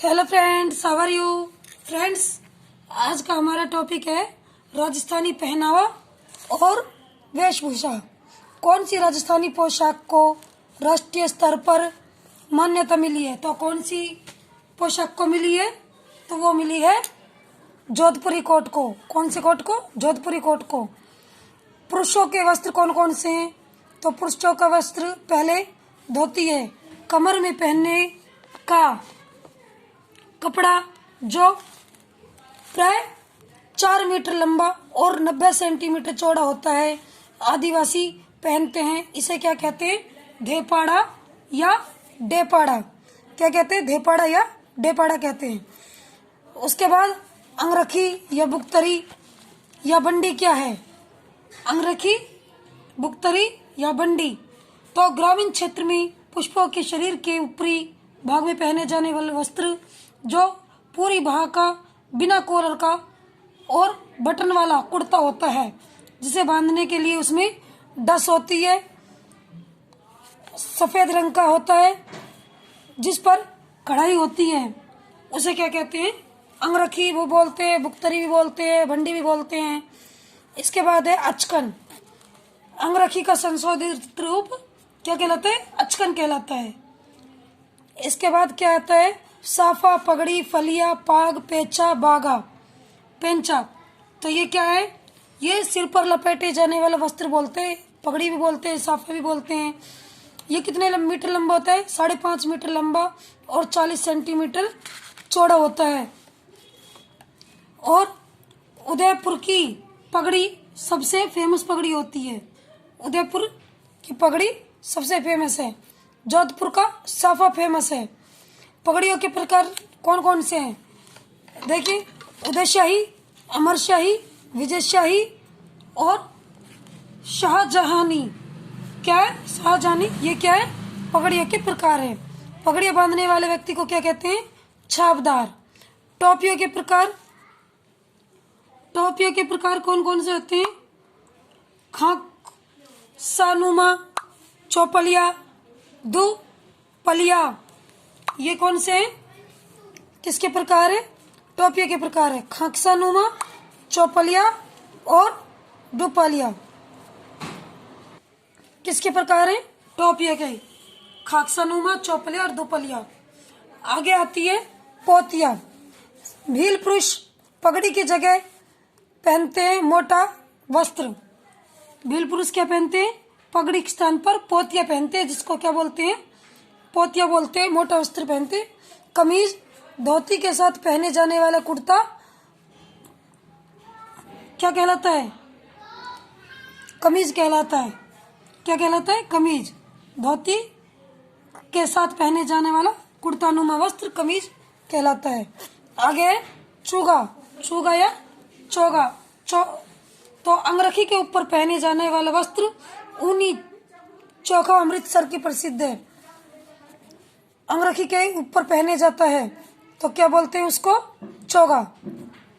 Hello friends, how are you friends. आज का हमारा टॉपिक है राजस्थानी पहनावा और वेशभूषा। कौन सी राजस्थानी पोशाक को राष्ट्रीय स्तर पर मान्यता मिली है? तो कौन सी पोशाक को मिली है? तो वो मिली है जोधपुरी कोट को। कौन से कोट को? जोधपुरी कोट को। पुरुषों के वस्त्र कौन कौन से हैं? तो पुरुषों का वस्त्र पहले धोती है, कमर में पहनने का कपड़ा जो प्राय 4 मीटर लंबा और 90 सेंटीमीटर चौड़ा होता है, आदिवासी पहनते हैं। इसे क्या कहते हैं? धेपाड़ा या डेपाड़ा। क्या कहते हैं? धेपाड़ा या डेपाड़ा कहते हैं। उसके बाद अंगरखी या बुकतरी या बंडी क्या है? अंगरखी, बुकतरी या बंडी। तो ग्रामीण क्षेत्र में पुष्पों के शरीर के ऊपरी भाग में पहने जाने वाले वस्त्र जो पूरी बाह का, बिना कॉलर का और बटन वाला कुर्ता होता है, जिसे बांधने के लिए उसमें डस होती है, सफेद रंग का होता है, जिस पर कढ़ाई होती है, उसे क्या कहते हैं? अंगरखी वो बोलते हैं, बुकतरी भी बोलते हैं, बंडी भी बोलते हैं। इसके बाद है अचकन। अंगरखी का संशोधित रूप क्या कहलाता है? अचकन कहलाता है। इसके बाद क्या आता है? साफा, पगड़ी, फलिया, पाग, पेचा, बागा, पेंचा। तो ये क्या है? ये सिर पर लपेटे जाने वाला वस्त्र बोलते हैं, पगड़ी भी बोलते हैं, साफा भी बोलते हैं। ये कितने मीटर लंबा होता है? 5.5 मीटर लंबा और 40 सेंटीमीटर चौड़ा होता है। और उदयपुर की पगड़ी सबसे फेमस पगड़ी होती है। उदयपुर की पगड़ी सबसे फेमस है। जोधपुर का साफा फेमस है। पगड़ियों के प्रकार कौन कौन से हैं? देखिए, उदयशाही, अमरशाही, विजयशाही और शाहजहानी। क्या है? शाहजहानी। ये क्या है? पगड़ियों के प्रकार है। पगड़ियां बांधने वाले व्यक्ति को क्या कहते हैं? छापदार। टोपियों के प्रकार, टोपियों के प्रकार कौन कौन से होते हैं? खाक, सानुमा, चौपलिया, दुपलिया। ये कौन से हैं? किसके प्रकार है? टोपियों के प्रकार है। खाकसानुमा, चौपलिया और दुपलिया किसके प्रकार है? टोपियों के। खाकसानुमा, चौपलिया और दुपलिया। आगे आती है पोतिया। भील पुरुष पगड़ी की जगह पहनते हैं मोटा वस्त्र। भील पुरुष क्या पहनते हैं? पगड़ी के स्थान पर पोतिया पहनते हैं, जिसको क्या बोलते हैं? पोतिया बोलते हैं। मोटा वस्त्र पहनते। कमीज, धोती के साथ पहने जाने वाला कुर्ता क्या कहलाता है? कमीज कहलाता है। क्या कहलाता है? कमीज। धोती के साथ पहने जाने वाला कुर्तानुमा वस्त्र कमीज कहलाता है। आगे चूगा, चूगा या चोगा। तो अंगरखी के ऊपर पहने जाने वाला वस्त्र ऊनी चोखा अमृतसर की प्रसिद्ध है। अंगरखी के ऊपर पहने जाता है तो क्या बोलते हैं उसको? चोगा।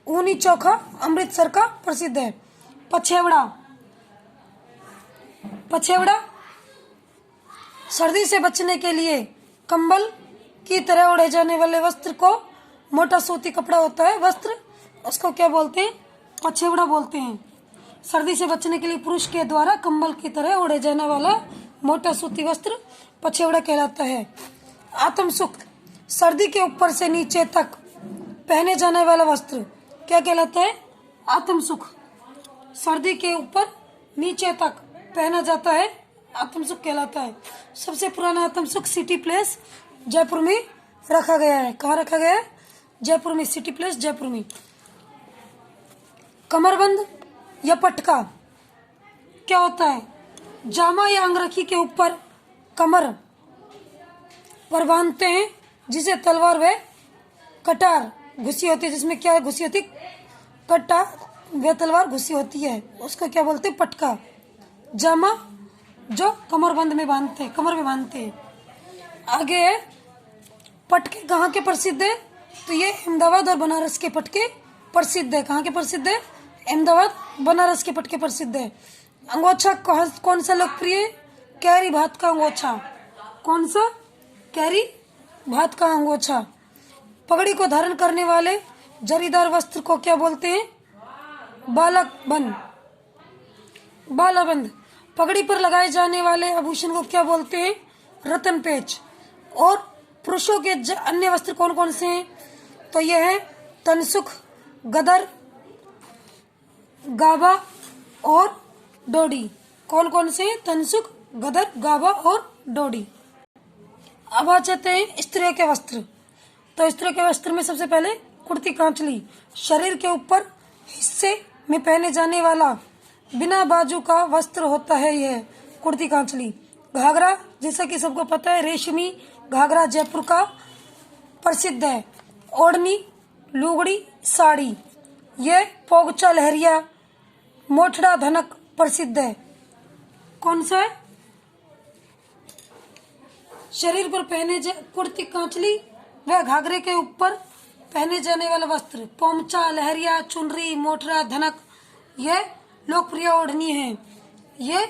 ऊनी चोखा अमृतसर का प्रसिद्ध है। पछेवड़ा, पछेवड़ा सर्दी से बचने के लिए कंबल की तरह ओढ़े जाने वाले वस्त्र को, मोटा सूती कपड़ा होता है वस्त्र, उसको क्या बोलते हैं? पछेवड़ा बोलते हैं। सर्दी से बचने के लिए पुरुष के द्वारा कंबल की तरह ओढ़े जाने वाला मोटा सूती वस्त्र पछेवड़ा कहलाता है। आत्मसुख, सर्दी के ऊपर से नीचे तक पहने जाने वाला वस्त्र क्या कहलाता है? आत्मसुख। सर्दी के ऊपर नीचे तक पहना जाता है, आत्मसुख कहलाता है। सबसे पुराना आत्मसुख सिटी प्लेस जयपुर में रखा गया है। कहाँ रखा गया है? जयपुर में। सिटी प्लेस जयपुर में। कमरबंद या पटका क्या होता है? जामा या अंगरखी के ऊपर कमर पर बांधते हैं, जिसे तलवार व कटार घुसी होती है। जिसमें क्या घुसी होती? कटार व तलवार घुसी होती है, उसको क्या बोलते हैं? पटका। जामा जो कमरबंद में बांधते हैं, कमर में बांधते हैं। आगे है पटके। कहाँ के प्रसिद्ध है? तो ये अहमदाबाद और बनारस के पटके प्रसिद्ध है। कहाँ के प्रसिद्ध है? अहमदाबाद, बनारस के पटके प्रसिद्ध है। अंगोछा कौन सा लोकप्रिय है? कैरी भात का अंगोछा। कौन सा? कैरी भात का अंगोछा। पगड़ी को धारण करने वाले जरीदार वस्त्र को क्या बोलते हैं? बालाबंद। बालाबंद। पगड़ी पर लगाए जाने वाले आभूषण को क्या बोलते हैं? रतन पेच। और पुरुषों के अन्य वस्त्र कौन कौन से हैं? तो यह है तनसुख, गदर, गाबा और डोडी। कौन कौन से हैं? तनसुख, गदर, गाबा और डोडी। अब आ जाते हैं स्त्रियों के वस्त्र। तो स्त्रियों के वस्त्र में सबसे पहले कुर्ती कांचली, शरीर के ऊपर हिस्से में पहने जाने वाला बिना बाजू का वस्त्र होता है यह कुर्ती कांचली। घाघरा, जैसा कि सबको पता है, रेशमी घाघरा जयपुर का प्रसिद्ध है। ओढ़नी, लुगड़ी, साड़ी, यह पोगचा लहरिया, मोठड़ा धनक प्रसिद्ध है। कौन सा है? शरीर पर पहने कुर्ती कांचली व घाघरे के ऊपर पहने जाने वाला वस्त्र पोमचा, लहरिया, चुनरी, मोठरा, धनक, यह लोकप्रिय ओढ़नी है। ये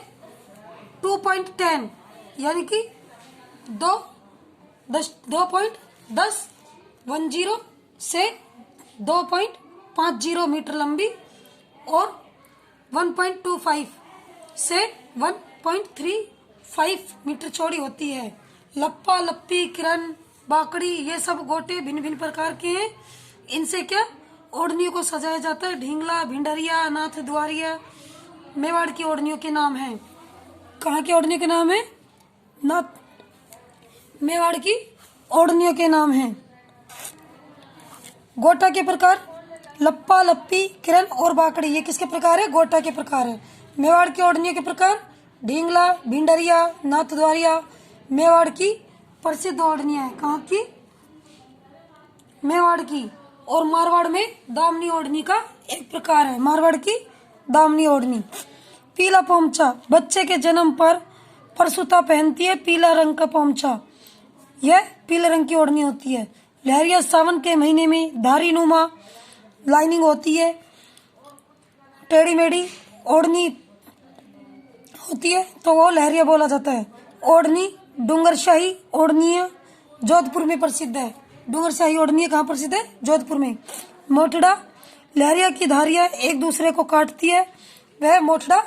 2.10 यानी कि 2.10 से 2.50 मीटर लंबी और 1.25 से 1.35 मीटर चौड़ी होती है। लप्पा, लप्पी, किरण, बाकड़ी, ये सब गोटे भिन्न भिन्न प्रकार के हैं। इनसे क्या ओढ़नियों को सजाया जाता है। ढींगला, भिंडरिया, नाथ द्वारिया मेवाड़ की ओढ़नियों के नाम हैं। कहाँ की ओढ़नियों के नाम है? मेवाड़ की ओढ़नियों के नाम हैं। गोटा के प्रकार लप्पा, लप्पी, किरण और बाकड़ी, ये किसके प्रकार है? गोटा के प्रकार है। मेवाड़ की ओढ़नियों के प्रकार ढींगला, भिंडरिया, नाथ द्वारिया मेवाड़ की प्रसिद्ध ओढ़नियां है। कहाँ की? मेवाड़ की। और मारवाड़ में दामनी ओढ़नी का एक प्रकार है, मारवाड़ की दामनी ओढ़नी। पीला पोमचा, बच्चे के जन्म पर प्रसूता पहनती है पीला रंग का पोमचा, यह पीले रंग की ओढ़नी होती है। लहरिया, सावन के महीने में धारी नुमा लाइनिंग होती है, टेढ़ी मेढ़ी ओढ़नी होती है तो वो लहरिया बोला जाता है। ओढ़नी डूंगरशाही ओढ़नी है, जोधपुर में प्रसिद्ध है। डूंगरशाही ओढ़नी कहाँ प्रसिद्ध है? जोधपुर में। मोठड़ा, लहरिया की धारियां एक दूसरे को काटती है, वह मोठड़ा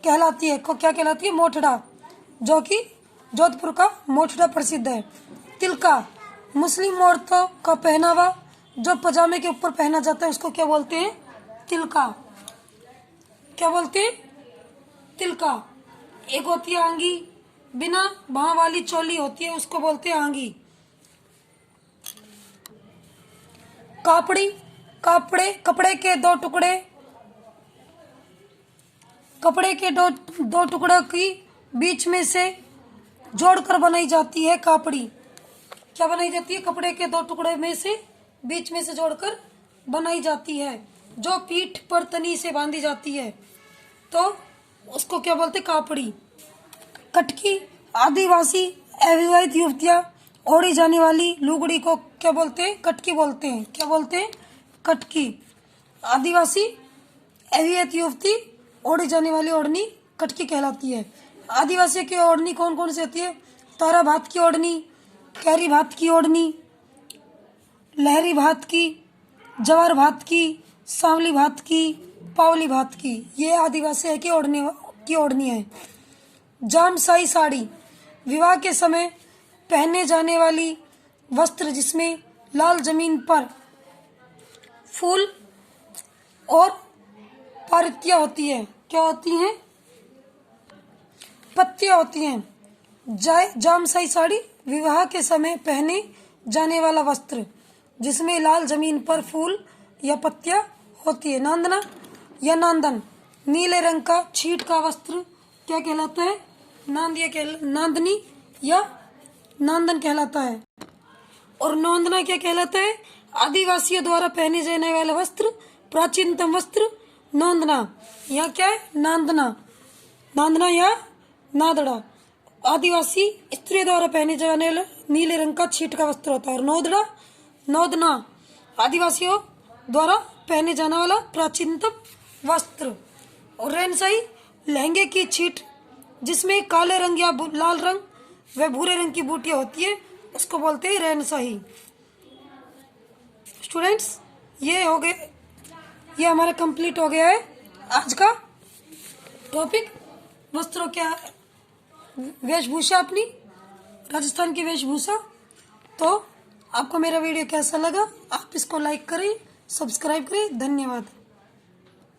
कहलाती है। को क्या कहलाती है? मोठड़ा, जो कि जोधपुर का मोठड़ा प्रसिद्ध है। तिलका, मुस्लिम औरतों का पहनावा जो पजामे के ऊपर पहना जाता है उसको क्या बोलते हैं? तिलका। क्या बोलते हैं? तिलका। एक होती है आंगी, बिना बाह वाली चोली होती है, उसको बोलते हैं आंगी। कापड़ी, कपड़े के दो टुकड़ों की बीच में से जोड़कर बनाई जाती है कापड़ी। क्या बनाई जाती है? कपड़े के दो टुकड़े में से बीच में से जोड़कर बनाई जाती है, जो पीठ पर तनी से बांधी जाती है, तो उसको क्या बोलते? कापड़ी। कटकी, आदिवासी अविवाहित युवतियां ओढ़ी जाने वाली लुगड़ी को क्या बोलते हैं? कटकी बोलते हैं। क्या बोलते हैं? कटकी। आदिवासी अविवाहित युवती ओढ़ी जाने वाली ओढ़नी कटकी कहलाती है। आदिवासी की ओढ़नी कौन कौन सी होती है? तारा भात की ओढ़नी, कैरी भात की ओढ़नी, लहरी भात की, जवार भात की, सांवली भात की, पावली भात की, ये आदिवासी की ओढ़नी है। जामसाई साड़ी, विवाह के समय पहने जाने वाली वस्त्र जिसमें लाल जमीन पर फूल और पारितियां होती है। क्या होती हैं? पत्तियां होती हैं। जामसाई साड़ी विवाह के समय पहने जाने वाला वस्त्र जिसमें लाल जमीन पर फूल या पत्तियां होती है। नांदना या नांदन, नीले रंग का छीट का वस्त्र क्या कहलाता है? नांदनी या नांदन कहलाता है। और नौंदना क्या कहलाता है? आदिवासियों द्वारा पहने जाने वाला वस्त्र, प्राचीनतम वस्त्र नौंदना या क्या है? नांदना या नादड़ा आदिवासी स्त्री द्वारा पहने जाने वाला नीले रंग का छीट का वस्त्र होता है। और नौदना आदिवासियों द्वारा पहने जाने वाला प्राचीनतम वस्त्र। और रेनसाई, लहंगे की छीट जिसमें काले रंग या लाल रंग व भूरे रंग की बूटियां होती है, उसको बोलते हैं रेनसाही। स्टूडेंट्स, ये हमारा कंप्लीट हो गया है आज का टॉपिक, वस्त्रों क्या वेशभूषा, अपनी राजस्थान की वेशभूषा। तो आपको मेरा वीडियो कैसा लगा, आप इसको लाइक करें, सब्सक्राइब करें। धन्यवाद।